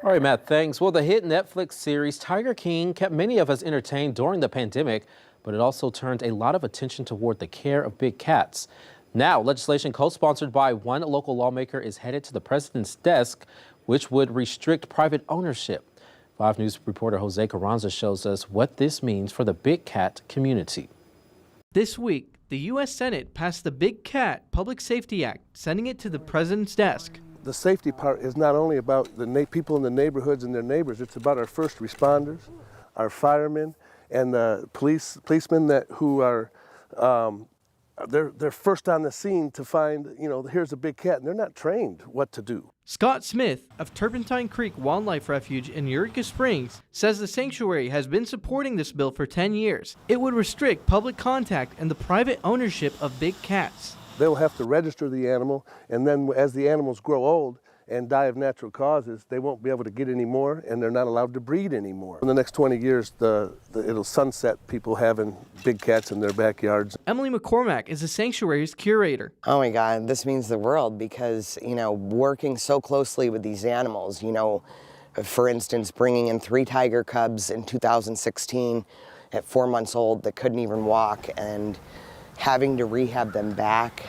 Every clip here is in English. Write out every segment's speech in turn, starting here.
All right, Matt, thanks. Well, the hit Netflix series Tiger King kept many of us entertained during the pandemic, but it also turned a lot of attention toward the care of big cats. Now, legislation co-sponsored by one local lawmaker is headed to the president's desk, which would restrict private ownership. 5 News reporter Jose Carranza shows us what this means for the big cat community. This week, the U.S. Senate passed the Big Cat Public Safety Act, sending it to the president's desk. The safety part is not only about the people in the neighborhoods and their neighbors, it's about our first responders, our firemen, and the policemen who are they're first on the scene to find, here's a big cat, and they're not trained what to do. Scott Smith of Turpentine Creek Wildlife Refuge in Eureka Springs says the sanctuary has been supporting this bill for 10 years. It would restrict public contact and the private ownership of big cats. They'll have to register the animal, and then as the animals grow old and die of natural causes, they won't be able to get any more, and they're not allowed to breed anymore. In the next 20 years, it'll sunset people having big cats in their backyards. Emily McCormack is the sanctuary's curator. Oh my God, this means the world because, working so closely with these animals, for instance, bringing in 3 tiger cubs in 2016 at 4 months old that couldn't even walk, and having to rehab them back,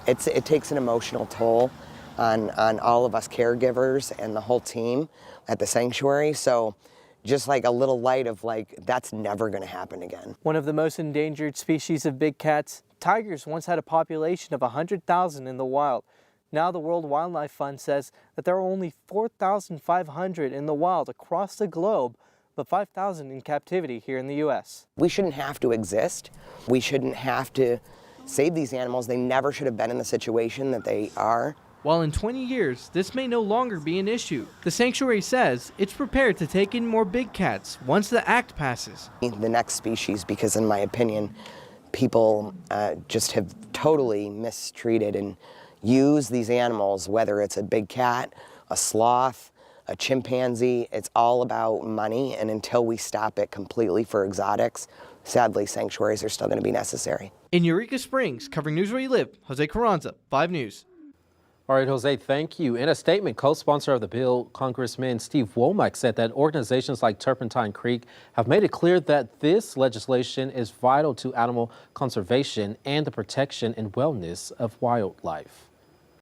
it takes an emotional toll on all of us caregivers and the whole team at the sanctuary. So just like a little light of that's never going to happen again. One of the most endangered species of big cats, tigers once had a population of 100,000 in the wild. Now the World Wildlife Fund says that there are only 4,500 in the wild across the globe, but 5,000 in captivity here in the U.S. We shouldn't have to exist. We shouldn't have to save these animals. They never should have been in the situation that they are. While in 20 years, this may no longer be an issue, the sanctuary says it's prepared to take in more big cats once the act passes. The next species, because in my opinion, people just have totally mistreated and used these animals, whether it's a big cat, a sloth, a chimpanzee. It's all about money, and until we stop it completely for exotics, sadly, sanctuaries are still going to be necessary. In Eureka Springs, covering news where you live, Jose Carranza, 5 News. All right, Jose, thank you. In a statement, co-sponsor of the bill, Congressman Steve Womack said that organizations like Turpentine Creek have made it clear that this legislation is vital to animal conservation and the protection and wellness of wildlife.